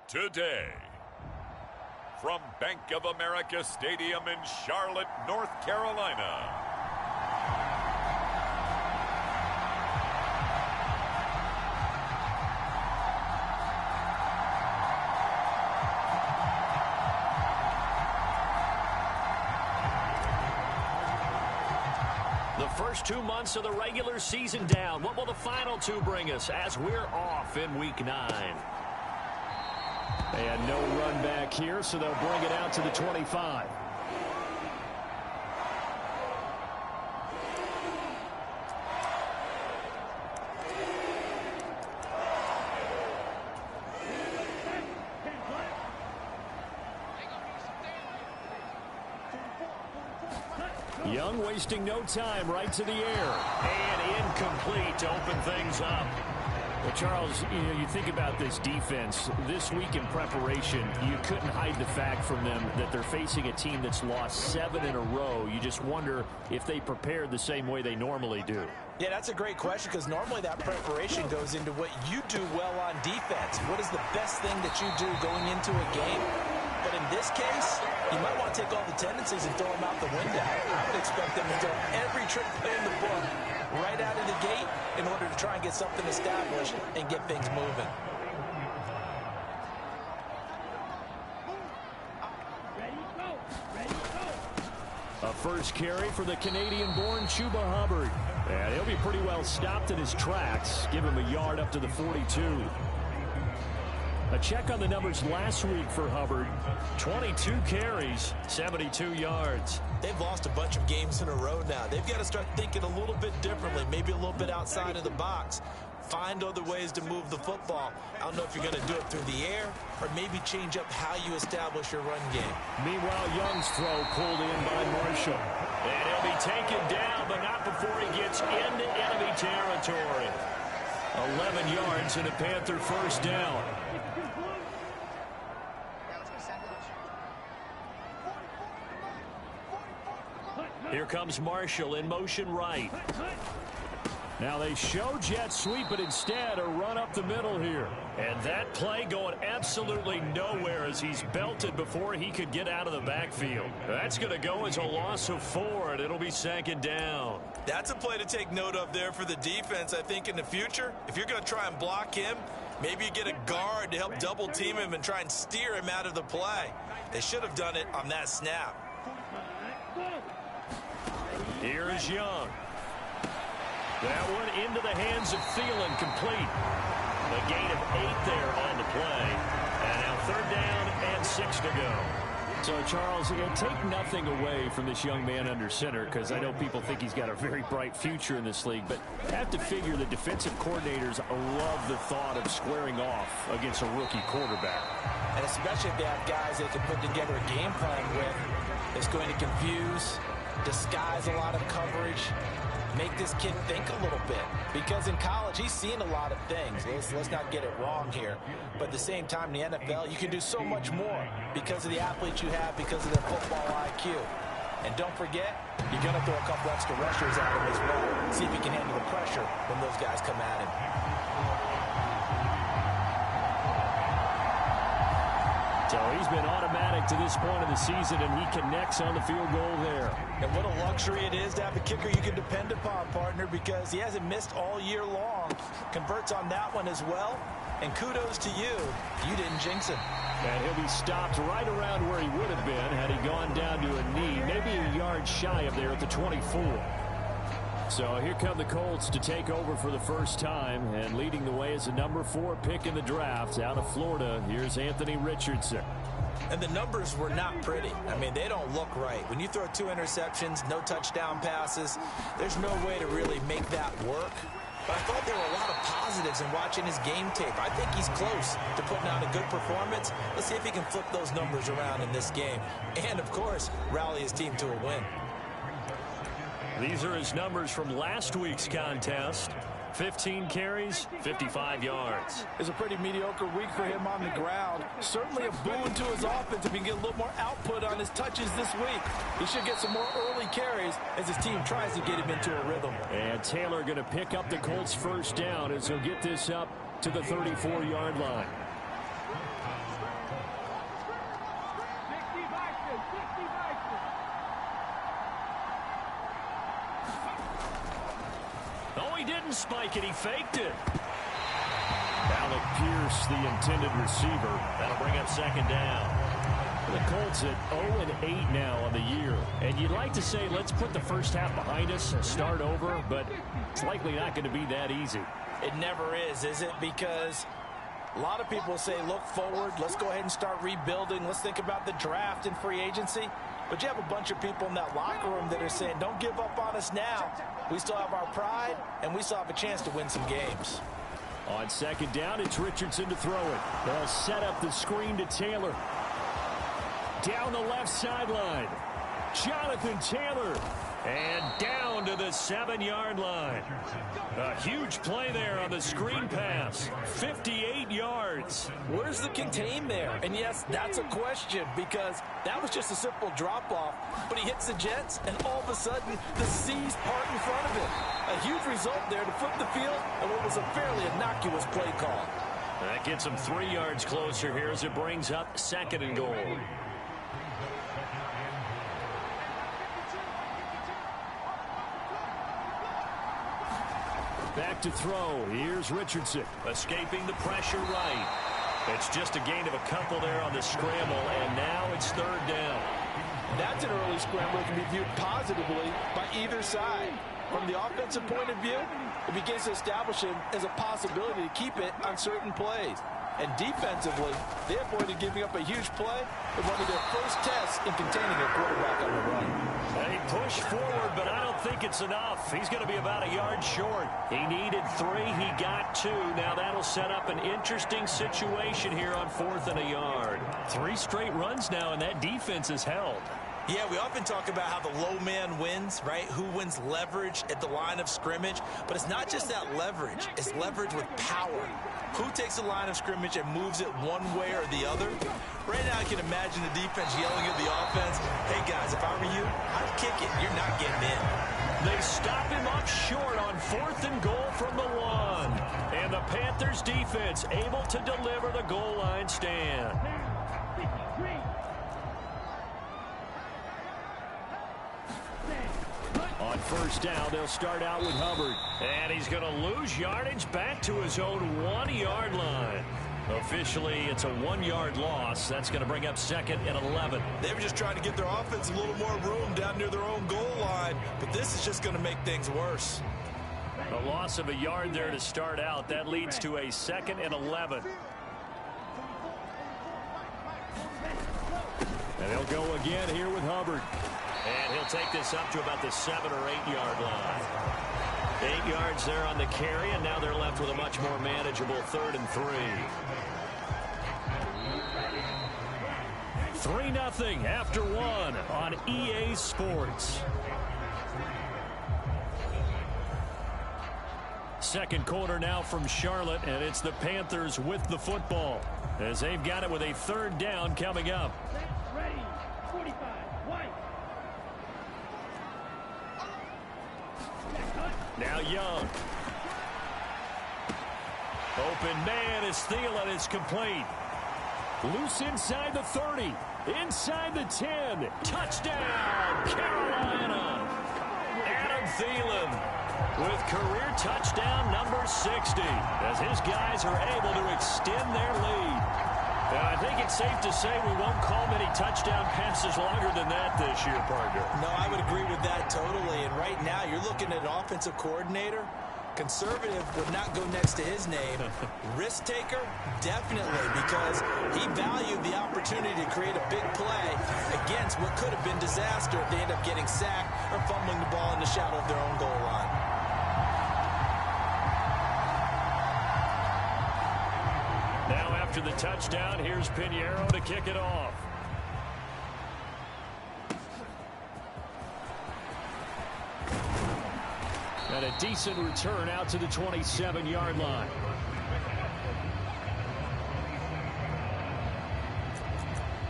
today. From Bank of America Stadium in Charlotte, North Carolina. The first 2 months of the regular season down. What will the final two bring us as we're off in Week 9? They had no run back here, so they'll bring it out to the 25. Young wasting no time, right to the air. And incomplete to open things up. Well, Charles, you think about this defense. This week in preparation, you couldn't hide the fact from them that they're facing a team that's lost 7 in a row. You just wonder if they prepared the same way they normally do. Yeah, that's a great question because normally that preparation goes into what you do well on defense. What is the best thing that you do going into a game? But in this case, you might want to take all the tendencies and throw them out the window. I would expect them to throw every trick play in the book right out of the gate in order to try and get something established and get things moving. A first carry for the Canadian-born Chuba Hubbard. And he'll be pretty well stopped in his tracks. Give him a yard up to the 42. A check on the numbers last week for Hubbard. 22 carries, 72 yards. They've lost a bunch of games in a row now. They've got to start thinking a little bit differently, maybe a little bit outside of the box. Find other ways to move the football. I don't know if you're going to do it through the air or maybe change up how you establish your run game. Meanwhile, Young's throw pulled in by Marshall. And he'll be taken down, but not before he gets into enemy territory. 11 yards and a Panther first down. Here comes Marshall in motion right. Now they show jet sweep, but instead a run up the middle here. And that play going absolutely nowhere as he's belted before he could get out of the backfield. That's going to go as a loss of 4, and it'll be second down. That's a play to take note of there for the defense, I think, in the future. If you're going to try and block him, maybe you get a guard to help double team him and try and steer him out of the play. They should have done it on that snap. Here's Young. That one into the hands of Thielen, complete. A gain of 8 there on the play. And now 3rd down and 6 to go. So, Charles, take nothing away from this young man under center, because I know people think he's got a very bright future in this league, but I have to figure the defensive coordinators love the thought of squaring off against a rookie quarterback. And especially if they have guys they can put together a game plan with that's going to confuse, disguise a lot of coverage, make this kid think a little bit. Because in college, he's seen a lot of things. Let's not get it wrong here. But at the same time, in the NFL, you can do so much more because of the athletes you have, because of their football IQ. And don't forget, you're going to throw a couple extra rushers at him as well. See if he can handle the pressure when those guys come at him. So he's been automatic to this point of the season, and he connects on the field goal there. And what a luxury it is to have a kicker you can depend upon, partner, because he hasn't missed all year long. Converts on that one as well. And kudos to you. You didn't jinx him. And he'll be stopped right around where he would have been had he gone down to a knee, maybe a yard shy of there at the 24. So here come the Colts to take over for the first time, and leading the way is the number 4 pick in the draft out of Florida. Here's Anthony Richardson. And the numbers were not pretty. I mean, they don't look right. When you throw 2 interceptions, no touchdown passes, there's no way to really make that work. But I thought there were a lot of positives in watching his game tape. I think he's close to putting out a good performance. Let's see if he can flip those numbers around in this game. And, of course, rally his team to a win. These are his numbers from last week's contest. 15 carries, 55 yards. It's a pretty mediocre week for him on the ground. Certainly a boon to his offense if he can get a little more output on his touches this week. He should get some more early carries as his team tries to get him into a rhythm. And Taylor going to pick up the Colts first down as he'll get this up to the 34-yard line. Oh, he didn't spike it. He faked it. Alec Pierce, the intended receiver. That'll bring up second down. The Colts at 0-8 now on the year. And you'd like to say, let's put the first half behind us and start over, but it's likely not going to be that easy. It never is it? Because a lot of people say, look forward, let's go ahead and start rebuilding, let's think about the draft and free agency. But you have a bunch of people in that locker room that are saying, don't give up on us now. We still have our pride, and we still have a chance to win some games. On second down, it's Richardson to throw it. They'll set up the screen to Taylor. Down the left sideline. Jonathan Taylor. And down to the 7-yard line. A huge play there on the screen pass. 58 yards. Where's the contain there? And yes, that's a question because that was just a simple drop-off. But he hits the Jets, and all of a sudden, the seas part in front of him. A huge result there to flip the field and what was a fairly innocuous play call. That gets him 3 yards closer here as it brings up 2nd and goal. Back to throw. Here's Richardson. Escaping the pressure right. It's just a gain of a couple there on the scramble, and now it's 3rd down. That's an early scramble that can be viewed positively by either side. From the offensive point of view, it begins to establish him as a possibility to keep it on certain plays. And defensively, they avoided giving up a huge play with one of their first tests in containing a quarterback on the run. They push forward, but I don't think it's enough. He's going to be about a yard short. He needed 3. He got 2. Now that'll set up an interesting situation here on 4th and a yard. 3 straight runs now, and that defense is held. Yeah, we often talk about how the low man wins, right? Who wins leverage at the line of scrimmage. But it's not just that leverage. It's leverage with power. Who takes the line of scrimmage and moves it one way or the other? Right now, I can imagine the defense yelling at the offense, hey, guys, if I were you, I'd kick it. You're not getting in. They stop him up short on 4th and goal from the 1. And the Panthers defense able to deliver the goal line stand. On 1st down, they'll start out with Hubbard. And he's going to lose yardage back to his own 1-yard line. Officially, it's a 1-yard loss. That's going to bring up 2nd and 11. They were just trying to give their offense a little more room down near their own goal line. But this is just going to make things worse. A loss of a yard there to start out. That leads to a 2nd and 11. And they'll go again here with Hubbard. And he'll take this up to about the 7 or 8 yard line. 8 yards there on the carry, and now they're left with a much more manageable 3rd and 3. 3-0 after 1 on EA Sports. Second quarter now from Charlotte, and it's the Panthers with the football as they've got it with a 3rd down coming up. Ready, 45, white. Now Young. Open man is Thielen. It's complete. Loose inside the 30. Inside the 10. Touchdown, Carolina. Adam Thielen with career touchdown number 60 as his guys are able to extend their lead. And I think it's safe to say we won't call many touchdown passes longer than that this year, partner. No, I would agree with that totally. And right now, you're looking at an offensive coordinator. Conservative would not go next to his name. Risk taker, definitely, because he valued the opportunity to create a big play against what could have been disaster if they end up getting sacked or fumbling the ball in the shadow of their own goal line. Now after the touchdown, here's Pinheiro to kick it off. And a decent return out to the 27-yard line.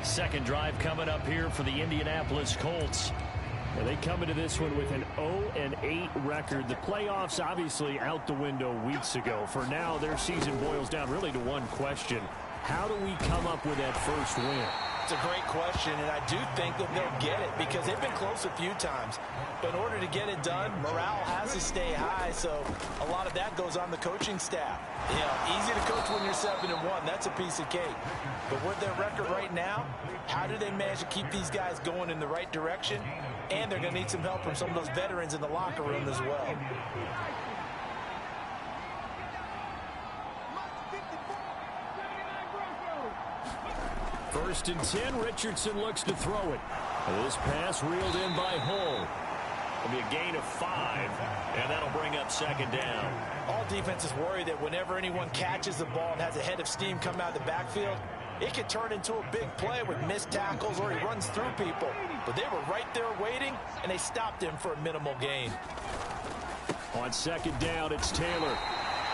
Second drive coming up here for the Indianapolis Colts. And they come into this one with an 0-8 record. The playoffs obviously out the window weeks ago. For now, their season boils down really to one question. How do we come up with that first win? It's a great question, and I do think that they'll get it because they've been close a few times. But in order to get it done, morale has to stay high, so a lot of that goes on the coaching staff. You know, easy to coach when you're 7-1. That's a piece of cake. But with their record right now, how do they manage to keep these guys going in the right direction? And they're going to need some help from some of those veterans in the locker room as well. First and 10, Richardson looks to throw it. This pass reeled in by Hull. It'll be a gain of 5, and that'll bring up second down. All defenses worry that whenever anyone catches the ball and has a head of steam come out of the backfield, it could turn into a big play with missed tackles or he runs through people. But they were right there waiting, and they stopped him for a minimal gain. On second down, it's Taylor.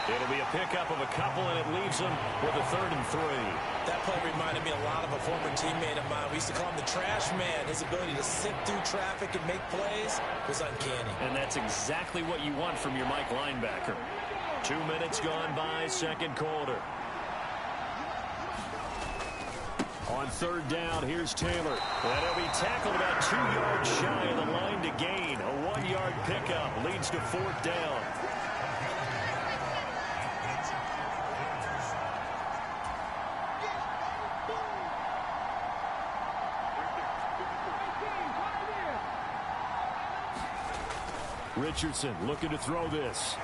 It'll be a pickup of a couple, and it leaves them with a 3rd and 3. That play reminded me a lot of a former teammate of mine. We used to call him the trash man. His ability to sift through traffic and make plays was uncanny. And that's exactly what you want from your Mike linebacker. 2 minutes gone by, second quarter. On third down, here's Taylor. And he'll be tackled about 2 yards shy of the line to gain. A 1-yard pickup leads to 4th down. Richardson looking to throw this.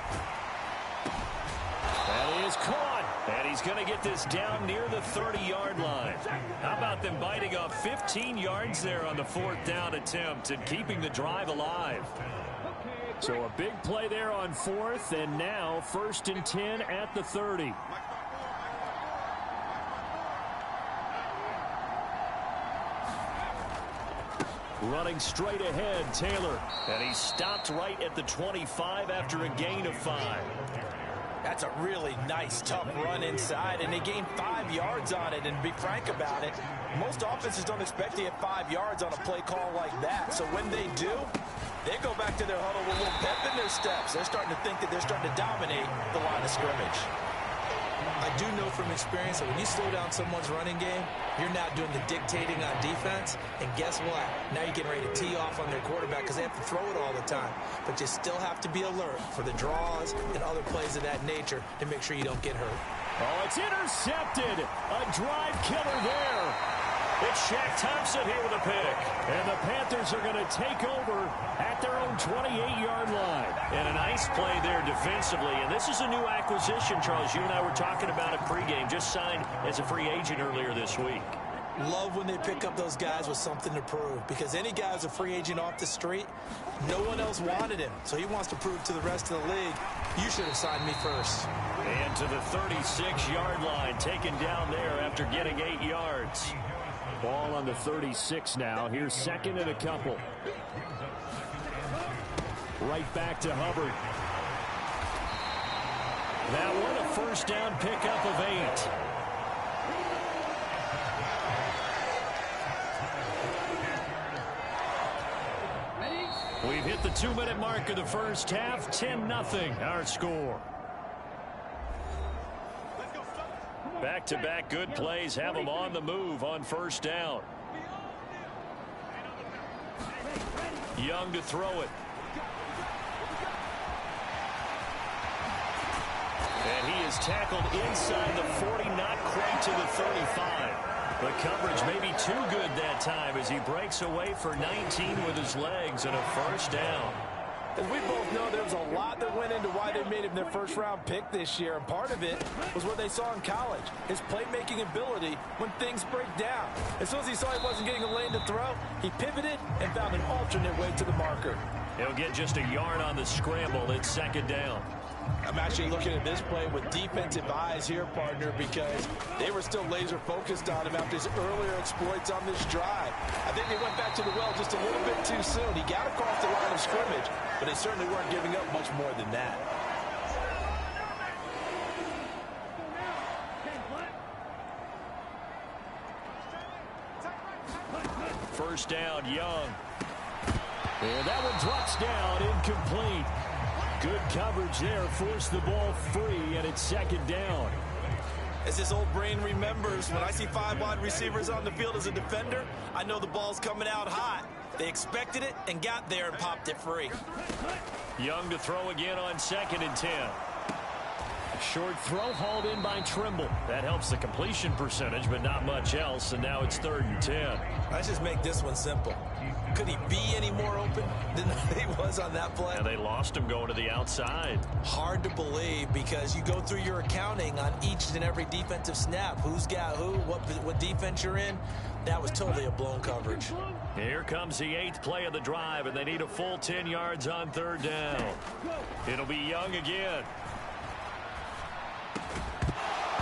That is caught. And he's going to get this down near the 30-yard line. How about them biting off 15 yards there on the 4th down attempt and keeping the drive alive? So a big play there on 4th, and now 1st and 10 at the 30. Running straight ahead, Taylor. And he stopped right at the 25 after a gain of 5. That's a really nice, tough run inside, and they gained 5 yards on it. And to be frank about it, most offenses don't expect to get 5 yards on a play call like that. So when they do, they go back to their huddle with a little pep in their steps. They're starting to think that they're starting to dominate the line of scrimmage. I do know from experience that when you slow down someone's running game, you're now doing the dictating on defense. And guess what? Now you're getting ready to tee off on their quarterback because they have to throw it all the time. But you still have to be alert for the draws and other plays of that nature to make sure you don't get hurt. Oh, it's intercepted. A drive killer there. It's Shaq Thompson here with a pick. And the Panthers are going to take over at their own 28-yard line. And a nice play there defensively. And this is a new acquisition, Charles. You and I were talking about it pregame. Just signed as a free agent earlier this week. Love when they pick up those guys with something to prove. Because any guy who's a free agent off the street, no one else wanted him. So he wants to prove to the rest of the league, you should have signed me first. And to the 36-yard line, taken down there after getting 8 yards. Ball on the 36 now. Here's second and a couple. Right back to Hubbard. That one a first down pickup of 8. We've hit the 2-minute mark of the first half. 10-0 our score. Back-to-back good plays have them on the move on first down. Young to throw it. And he is tackled inside the 40, not quite to the 35. The coverage may be too good that time as he breaks away for 19 with his legs and a first down. As we both know, there was a lot that went into why they made him their first-round pick this year, and part of it was what they saw in college, his playmaking ability when things break down. As soon as he saw he wasn't getting a lane to throw, he pivoted and found an alternate way to the marker. He'll get just a yard on the scramble. It's second down. I'm actually looking at this play with defensive eyes here, partner, because they were still laser-focused on him after his earlier exploits on this drive. I think they went back to the well just a little bit too soon. He got across the line of scrimmage, but they certainly weren't giving up much more than that. First down, Young. And that one drops down, incomplete. Good coverage there, forced the ball free, and it's second down. As this old brain remembers, when I see 5 wide receivers on the field as a defender, I know the ball's coming out hot. They expected it and got there and popped it free. Young to throw again on 2nd and 10. Short throw hauled in by Trimble. That helps the completion percentage, but not much else, and now it's 3rd and 10. Let's just make this one simple. Could he be any more open than he was on that play? And they lost him going to the outside. Hard to believe because you go through your accounting on each and every defensive snap. Who's got who, what defense you're in. That was totally a blown coverage. Here comes the 8th play of the drive, and they need a full 10 yards on 3rd down. It'll be Young again.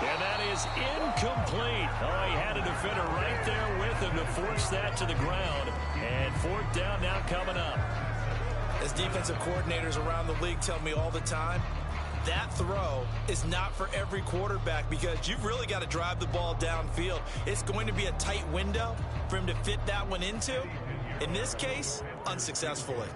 And that is incomplete. Oh, he had a defender right there with him to force that to the ground. And 4th down now coming up. As defensive coordinators around the league tell me all the time, that throw is not for every quarterback because you've really got to drive the ball downfield. It's going to be a tight window for him to fit that one into. In this case, unsuccessfully.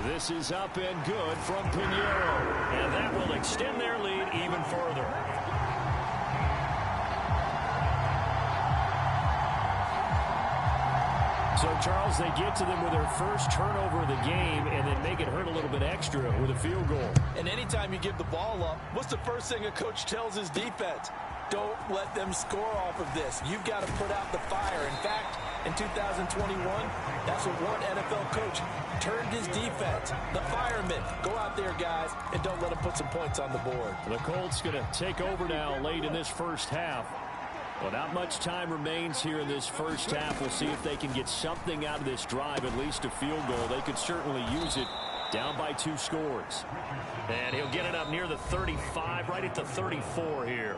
This is up and good from Pinheiro. And that will extend their lead even further. So, Charles, they get to them with their first turnover of the game and then make it hurt a little bit extra with a field goal. And anytime you give the ball up, what's the first thing a coach tells his defense? Don't let them score off of this. You've got to put out the fire. In fact, in 2021, that's what one NFL coach turned his defense. The firemen. Go out there, guys, and don't let them put some points on the board. The Colts going to take over now late in this first half. Well, not much time remains here in this first half. We'll see if they can get something out of this drive, at least a field goal. They could certainly use it down by 2 scores. And he'll get it up near the 35, right at the 34 here.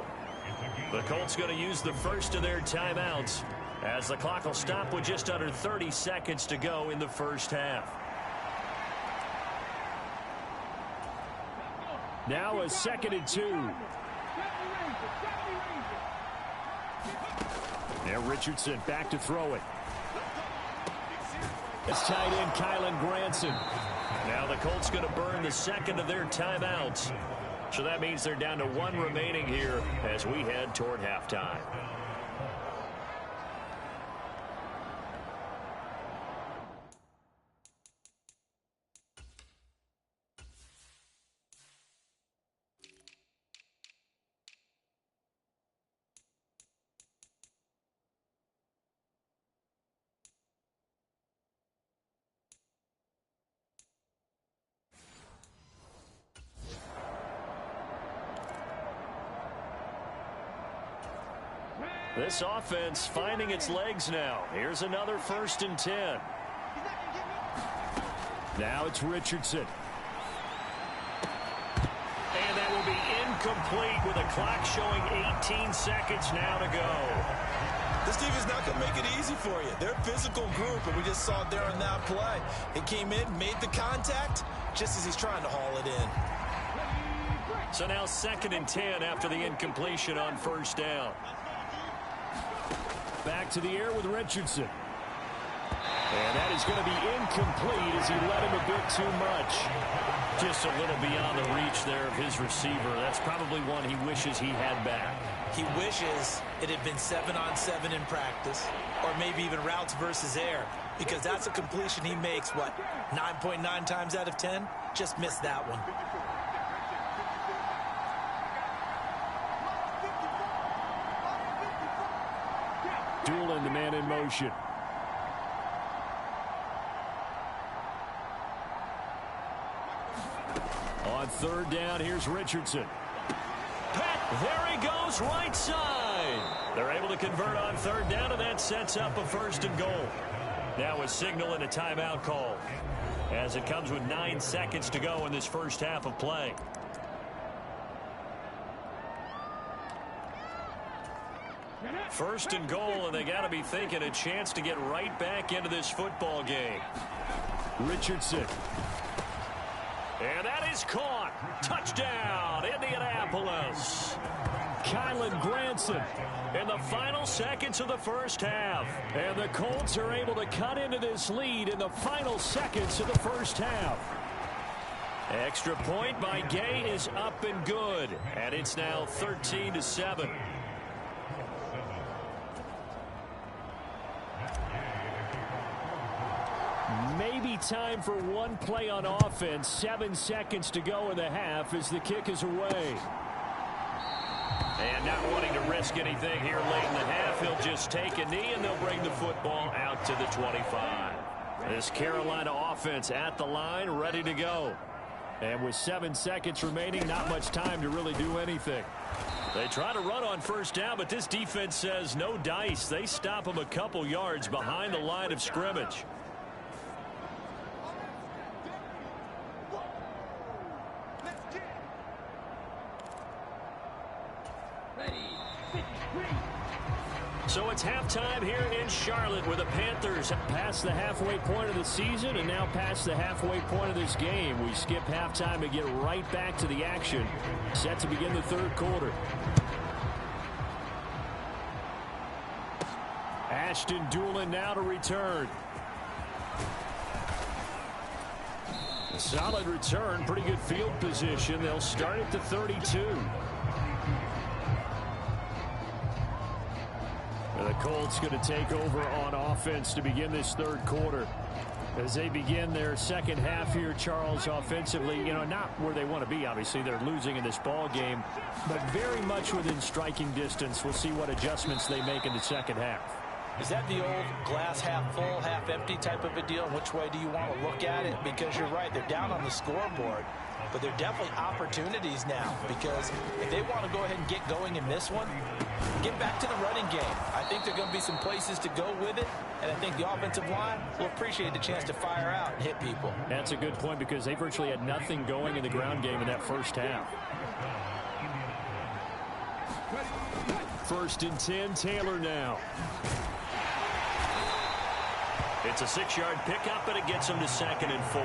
The Colts going to use the first of their timeouts as the clock will stop with just under 30 seconds to go in the first half. Now a 2nd and 2. Now Richardson back to throw it. It's tight end Kylen Granson. Now the Colts going to burn the 2nd of their timeouts. So that means they're down to 1 remaining here as we head toward halftime. This offense finding its legs now. Here's another 1st and 10. Now it's Richardson. And that will be incomplete with a clock showing 18 seconds now to go. This team is not going to make it easy for you. They're a physical group, and we just saw it there on that play. It came in, made the contact, just as he's trying to haul it in. So now 2nd and 10 after the incompletion on 1st down. Back to the air with Richardson. And that is going to be incomplete as he let him a bit too much. Just a little beyond the reach there of his receiver. That's probably one he wishes he had back. He wishes it had been 7-on-7 in practice, or maybe even routes versus air, because that's a completion he makes, 9.9 times out of 10? Just missed that one. Doolin, the man in motion. On 3rd down, here's Richardson. There he goes, right side. They're able to convert on 3rd down, and that sets up a 1st and goal. Now a signal and a timeout call as it comes with 9 seconds to go in this first half of play. First and goal, and they got to be thinking a chance to get right back into this football game. Richardson. And that is caught. Touchdown, Indianapolis. Kylen Granson in the final seconds of the first half. And the Colts are able to cut into this lead in the final seconds of the first half. Extra point by Gay is up and good. And it's now 13-7. Maybe time for one play on offense. 7 seconds to go in the half as the kick is away. And not wanting to risk anything here late in the half, he'll just take a knee and they'll bring the football out to the 25. This Carolina offense at the line, ready to go. And with 7 seconds remaining, not much time to really do anything. They try to run on first down, but this defense says no dice. They stop them a couple yards behind the line of scrimmage. So it's halftime here in Charlotte, where the Panthers have passed the halfway point of the season and now past the halfway point of this game. We skip halftime and get right back to the action. Set to begin the third quarter. Ashton Dulin now to return. A solid return, pretty good field position. They'll start at the 32. The Colts going to take over on offense to begin this third quarter. As they begin their second half here, Charles, offensively, not where they want to be. Obviously, they're losing in this ball game, but very much within striking distance. We'll see what adjustments they make in the second half. Is that the old glass half full, half empty type of a deal? Which way do you want to look at it? Because you're right, they're down on the scoreboard. But there are definitely opportunities now, because if they want to go ahead and get going in this one, get back to the running game. I think there are going to be some places to go with it, and I think the offensive line will appreciate the chance to fire out and hit people. That's a good point, because they virtually had nothing going in the ground game in that first half. 1st and 10, Taylor now. It's a 6-yard pickup, and it gets him to 2nd and 4.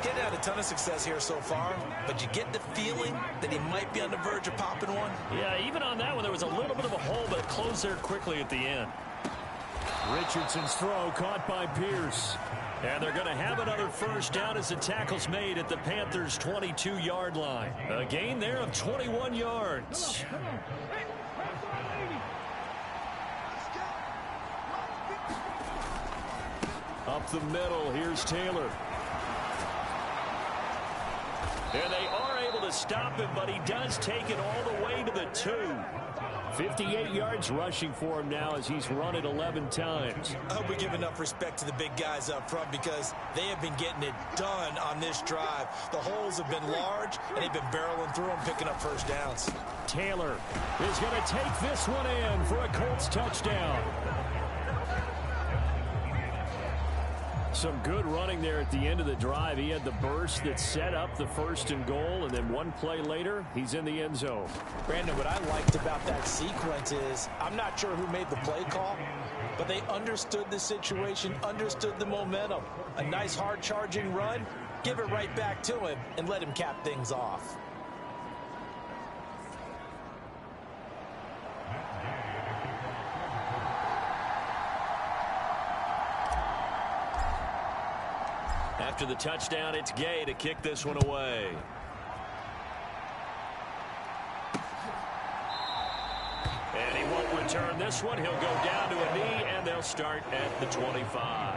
He's had a ton of success here so far, but you get the feeling that he might be on the verge of popping one. Yeah, even on that one, there was a little bit of a hole, but it closed there quickly at the end. Richardson's throw caught by Pierce. And they're going to have another first down as the tackle's made at the Panthers' 22-yard line. A gain there of 21 yards. Up the middle, here's Taylor. And they are able to stop him, but he does take it all the way to the 2. 58 yards rushing for him now as he's run it 11 times. I hope we give enough respect to the big guys up front, because they have been getting it done on this drive. The holes have been large, and they've been barreling through them, picking up first downs. Taylor is going to take this one in for a Colts touchdown. Some good running there at the end of the drive. He had the burst that set up the 1st and goal, and then one play later, he's in the end zone. Brandon, what I liked about that sequence is, I'm not sure who made the play call, but they understood the situation, understood the momentum. A nice hard-charging run, give it right back to him, and let him cap things off. After the touchdown, it's Gay to kick this one away. And he won't return this one. He'll go down to a knee, and they'll start at the 25.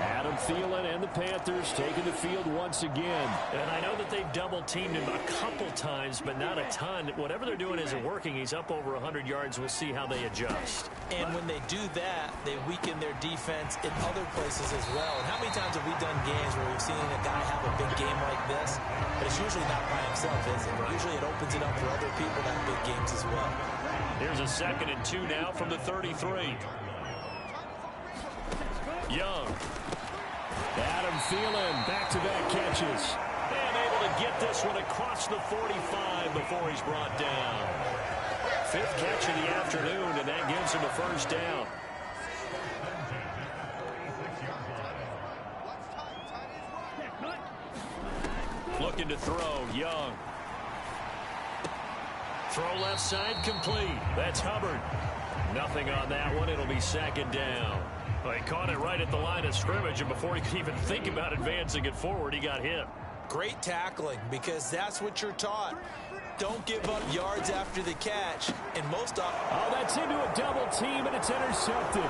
Adam Thielen and the Panthers taking the field once again. And I know that they've double-teamed him a couple times, but not a ton. Whatever they're doing isn't working. He's up over 100 yards. We'll see how they adjust. And when they do that, they weaken their defense in other places as well. And how many times have we done games where we've seen a guy have a big game like this? But it's usually not by himself, is it? Usually it opens it up for other people to have big games as well. Here's a 2nd and 2 now from the 33. Young. Adam Thielen, back-to-back catches. And able to get this one across the 45 before he's brought down. 5th catch of the afternoon, and that gives him a first down. Looking to throw, Young. Throw left side complete. That's Hubbard. Nothing on that one. It'll be 2nd down. Well, he caught it right at the line of scrimmage, and before he could even think about advancing it forward, he got hit. Great tackling, because that's what you're taught. Don't give up yards after the catch. And most often... Oh, that's into a double team, and it's intercepted.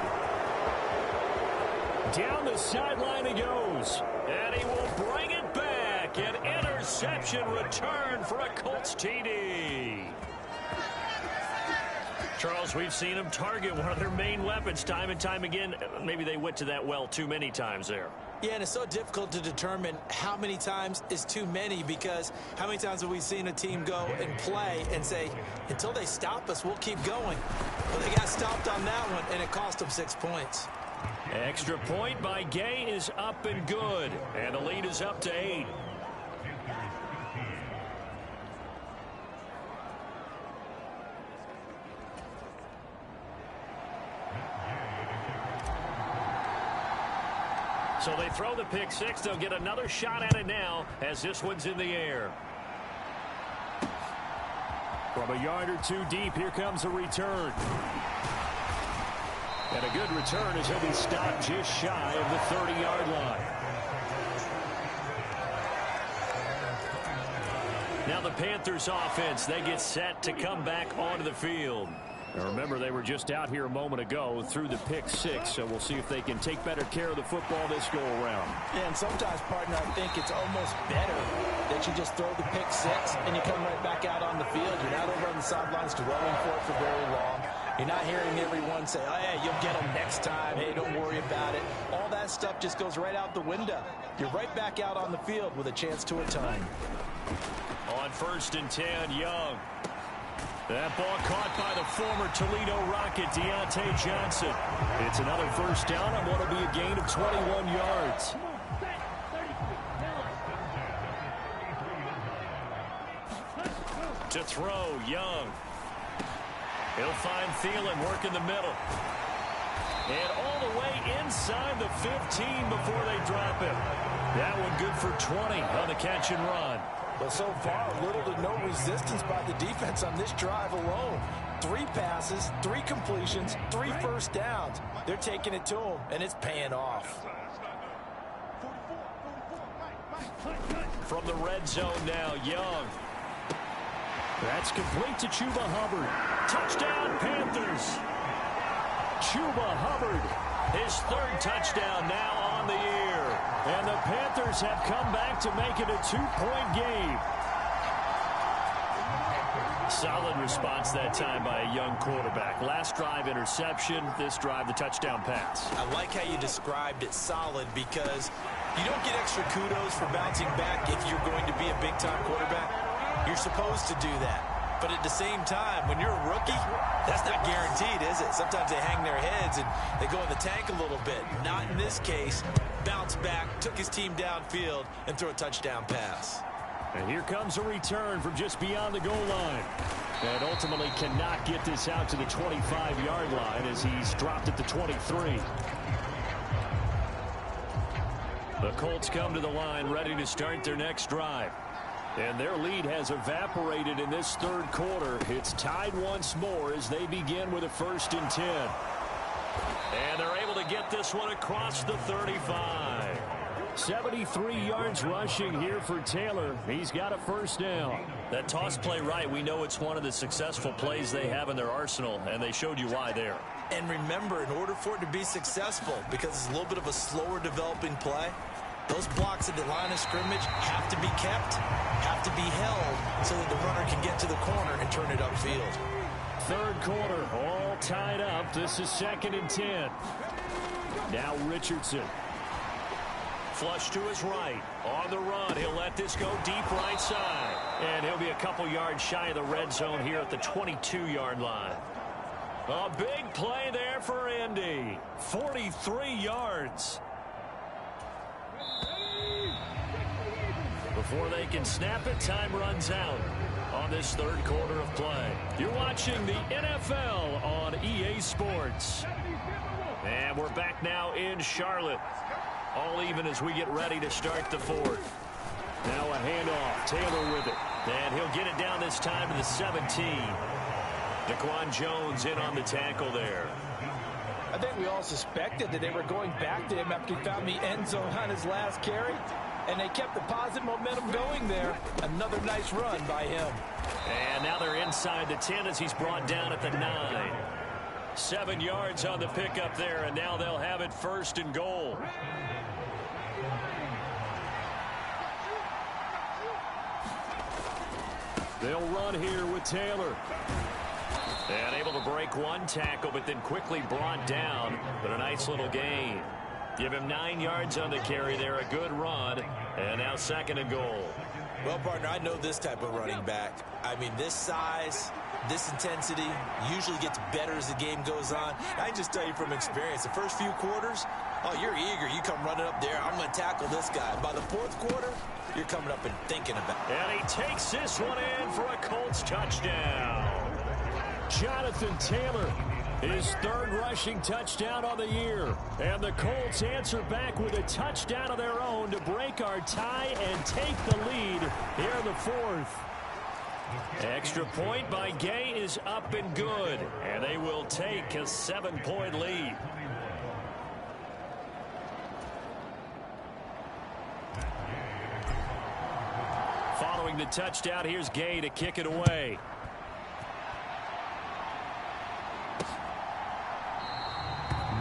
Down the sideline he goes. And he will bring it back. An interception return for a Colts TD. Charles, we've seen them target one of their main weapons time and time again. Maybe they went to that well too many times there. Yeah, and it's so difficult to determine how many times is too many, because how many times have we seen a team go and play and say, until they stop us, we'll keep going. But they got stopped on that one, and it cost them 6 points. Extra point by Gay is up and good. And the lead is up to 8. So they throw the pick six. They'll get another shot at it now as this one's in the air. From a yard or two deep, here comes a return. And a good return as he'll be stopped just shy of the 30-yard line. Now the Panthers offense, they get set to come back onto the field. Now remember, they were just out here a moment ago through the pick six, so we'll see if they can take better care of the football this go-around. Yeah, and sometimes, partner, I think it's almost better that you just throw the pick six and you come right back out on the field. You're not over on the sidelines dwelling for it for very long. You're not hearing everyone say, oh, yeah, you'll get them next time. Hey, don't worry about it. All that stuff just goes right out the window. You're right back out on the field with a chance to atone. On 1st and 10, Young. That ball caught by the former Toledo Rocket, Deontay Johnson. It's another first down on what will be a gain of 21 yards. To throw, Young. He'll find Thielen working the middle. And all the way inside the 15 before they drop him. That one good for 20 on the catch and run. But so far, little to no resistance by the defense on this drive alone. 3 passes, 3 completions, 3 first downs. They're taking it to him, and it's paying off. From the red zone now, Young. That's complete to Chuba Hubbard. Touchdown, Panthers. Chuba Hubbard, his 3rd touchdown now on the year. And the Panthers have come back to make it a 2-point game. Solid response that time by a young quarterback. Last drive, interception. This drive, the touchdown pass. I like how you described it solid, because you don't get extra kudos for bouncing back if you're going to be a big-time quarterback. You're supposed to do that. But at the same time, when you're a rookie, that's not guaranteed, is it? Sometimes they hang their heads and they go in the tank a little bit. Not in this case. Bounce back, took his team downfield, and threw a touchdown pass. And here comes a return from just beyond the goal line. And ultimately cannot get this out to the 25-yard line as he's dropped at the 23. The Colts come to the line ready to start their next drive. And their lead has evaporated in this 3rd quarter. It's tied once more as they begin with a 1st and 10. And they're able to get this one across the 35. 73 yards rushing here for Taylor. He's got a 1st down. That toss play right, we know it's one of the successful plays they have in their arsenal, and they showed you why there. And remember, in order for it to be successful, because it's a little bit of a slower developing play, those blocks at the line of scrimmage have to be kept, have to be held, so that the runner can get to the corner and turn it upfield. 3rd quarter, all tied up. This is 2nd and 10. Now Richardson. Flush to his right. On the run, he'll let this go deep right side. And he'll be a couple yards shy of the red zone here at the 22-yard line. A big play there for Indy. 43 yards. Before they can snap it, time runs out on this 3rd quarter of play. You're watching the NFL on EA Sports. And we're back now in Charlotte. All even as we get ready to start the 4th. Now a handoff. Taylor with it. And he'll get it down this time to the 17. Daquan Jones in on the tackle there. I think we all suspected that they were going back to him after he found the end zone on his last carry. And they kept the positive momentum going there. Another nice run by him. And now they're inside the 10 as he's brought down at the 9. 7 yards on the pickup there, and now they'll have it 1st and goal. They'll run here with Taylor. And able to break one tackle, but then quickly brought down. But a nice little gain. Give him 9 yards on the carry there. A good run. And now 2nd and goal. Well, partner, I know this type of running back. I mean, this size, this intensity usually gets better as the game goes on. I can just tell you from experience, the first few quarters, oh, you're eager. You come running up there. I'm going to tackle this guy. By the 4th quarter, you're coming up and thinking about it. And he takes this one in for a Colts touchdown. Jonathan Taylor, his 3rd rushing touchdown on the year. And the Colts answer back with a touchdown of their own to break our tie and take the lead here in the 4th. Extra point by Gay is up and good. And they will take a 7-point lead. Following the touchdown, here's Gay to kick it away.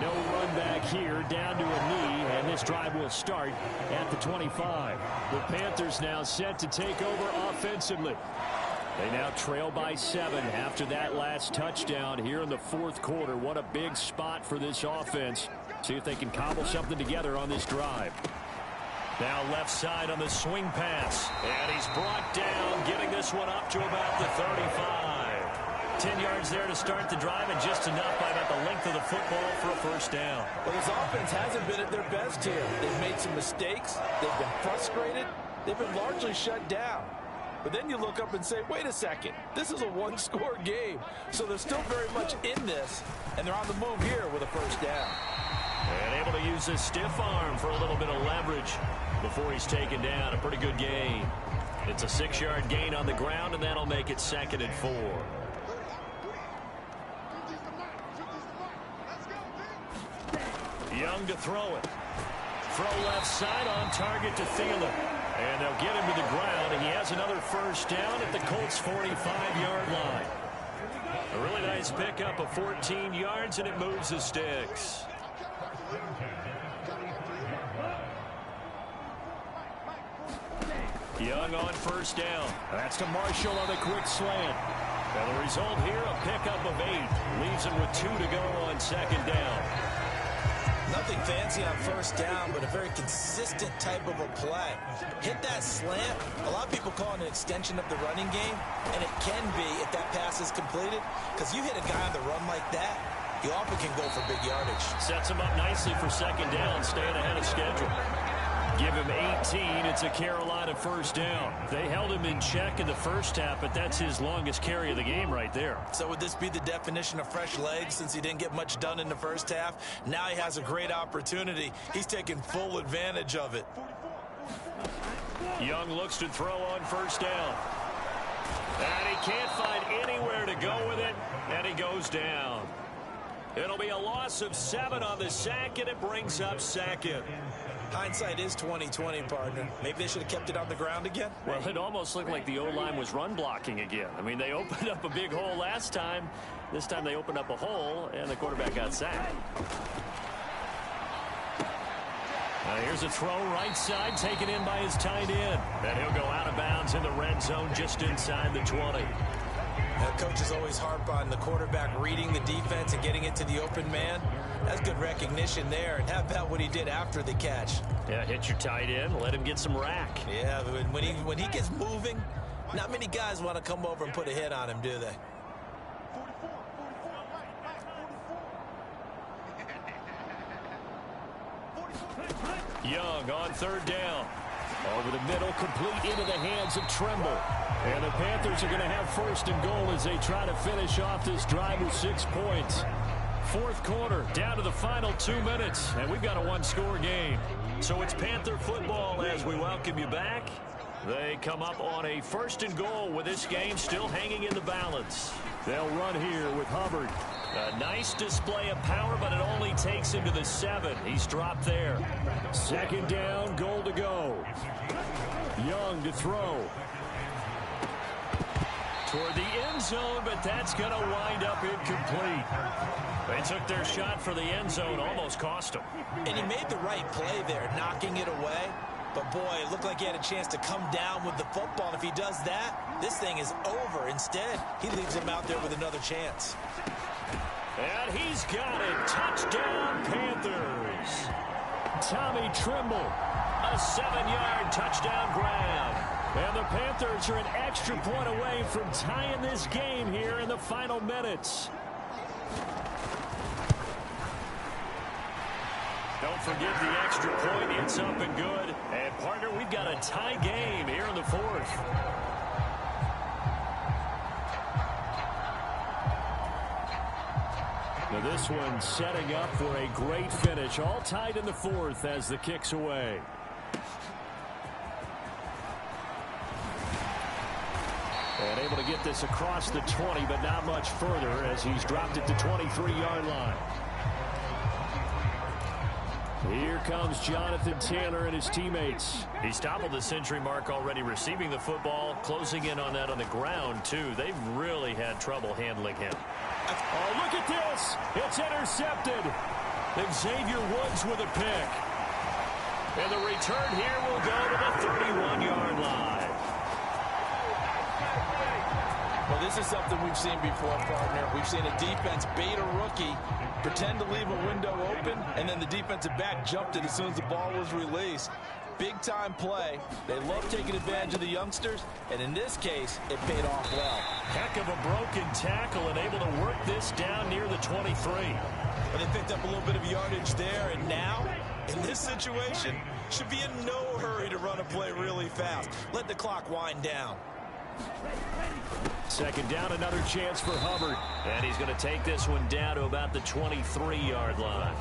No run back here, down to a knee, and this drive will start at the 25. The Panthers now set to take over offensively. They now trail by 7 after that last touchdown here in the 4th quarter. What a big spot for this offense. See if they can cobble something together on this drive. Now left side on the swing pass. And he's brought down, getting this one up to about the 35. 10 yards there to start the drive, and just enough by about the length of the football for a 1st down. Well, this offense hasn't been at their best here. They've made some mistakes. They've been frustrated. They've been largely shut down. But then you look up and say, wait a second, this is a 1-score game. So they're still very much in this, and they're on the move here with a 1st down. And able to use his stiff arm for a little bit of leverage before he's taken down. A pretty good gain. It's a 6-yard gain on the ground, and that'll make it 2nd and 4. Young to throw it. Throw left side on target to Thielen. And they'll get him to the ground, and he has another 1st down at the Colts' 45-yard line. A really nice pickup of 14 yards, and it moves the sticks. Young on 1st down. That's to Marshall on the quick slant. And the result here, a pickup of 8. Leaves him with 2 to go on 2nd down. Nothing fancy on 1st down, but a very consistent type of a play. Hit that slant. A lot of people call it an extension of the running game, and it can be if that pass is completed, because you hit a guy on the run like that, you often can go for big yardage. Sets him up nicely for 2nd down, staying ahead of schedule. Give him 18. It's a Carolina 1st down. They held him in check in the 1st half, but that's his longest carry of the game right there. So would this be the definition of fresh legs since he didn't get much done in the 1st half? Now he has a great opportunity. He's taking full advantage of it. Young looks to throw on 1st down. And he can't find anywhere to go with it, and he goes down. It'll be a loss of 7 on the sack, and it brings up 2nd. Hindsight is 20/20, partner. Maybe they should have kept it on the ground again. Well, it almost looked like the O-line was run blocking again. I mean, they opened up a big hole last time. This time they opened up a hole, and the quarterback got sacked. Now here's a throw right side, taken in by his tight end. And he'll go out of bounds in the red zone just inside the 20. Coaches always harp on the quarterback reading the defense and getting it to the open man. That's good recognition there. And how about what he did after the catch? Yeah, hit your tight end, let him get some rack. Yeah, when he gets moving, not many guys want to come over and put a hit on him, do they? Young on 3rd down. Over the middle, complete into the hands of Tremble. And the Panthers are going to have 1st and goal as they try to finish off this drive with 6 points. 4th quarter, down to the final 2 minutes, and we've got a 1-score game. So it's Panther football as we welcome you back. They come up on a 1st and goal with this game still hanging in the balance. They'll run here with Hubbard. A nice display of power, but it only takes him to the 7. He's dropped there. Second down, goal to go. Young to throw. Toward the end zone, but that's going to wind up incomplete. They took their shot for the end zone, almost cost him. And he made the right play there, knocking it away. But, boy, it looked like he had a chance to come down with the football. And if he does that, this thing is over. Instead, he leaves him out there with another chance. And he's got it. Touchdown, Panthers. Tommy Tremble. A 7-yard touchdown grab. And the Panthers are an extra point away from tying this game here in the final minutes. Don't forget the extra point. It's up and good. And, partner, we've got a tie game here in the 4th. Now this one setting up for a great finish. All tied in the 4th as the kick's away. And able to get this across the 20, but not much further as he's dropped it to 23-yard line. Here comes Jonathan Taylor and his teammates. He's toppled the century mark already receiving the football, closing in on that on the ground, too. They've really had trouble handling him. Oh, look at this. It's intercepted. Xavier Woods with a pick. And the return here will go to the 31-yard line. Well, this is something we've seen before, partner. We've seen a defense bait a rookie, pretend to leave a window open, and then the defensive back jumped it as soon as the ball was released. Big-time play. They love taking advantage of the youngsters, and in this case, it paid off well. Heck of a broken tackle and able to work this down near the 23. But they picked up a little bit of yardage there, and now, in this situation, should be in no hurry to run a play really fast. Let the clock wind down. Second down, another chance for Hubbard. And he's going to take this one down to about the 23-yard line.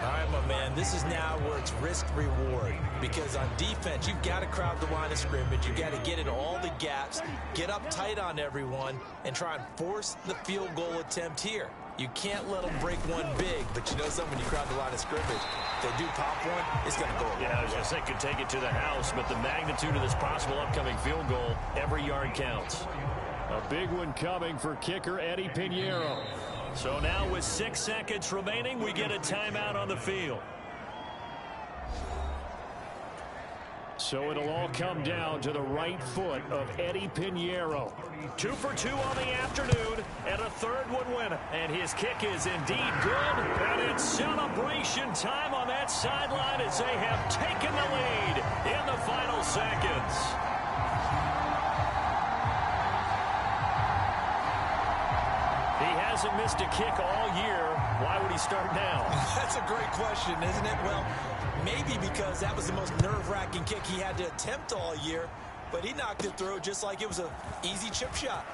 All right, my man, this is now where it's risk-reward. Because on defense, you've got to crowd the line of scrimmage. You've got to get in all the gaps, get up tight on everyone, and try and force the field goal attempt here. You can't let them break one big, but you know something, when you crowd the line of scrimmage, if they do pop one, it's going to go away. Yeah, I was going to say could take it to the house, but the magnitude of this possible upcoming field goal, every yard counts. A big one coming for kicker Eddie Pinheiro. So now with 6 seconds remaining, we get a timeout on the field. So it'll all come down to the right foot of Eddie Pinheiro. 2 for 2 on the afternoon, and a third one win. And his kick is indeed good. And it's celebration time on that sideline as they have taken the lead in the final seconds. He hasn't missed a kick all year. Why would he start now? That's a great question, isn't it? Well, maybe because that was the most nerve-wracking kick he had to attempt all year, but he knocked it through just like it was an easy chip shot.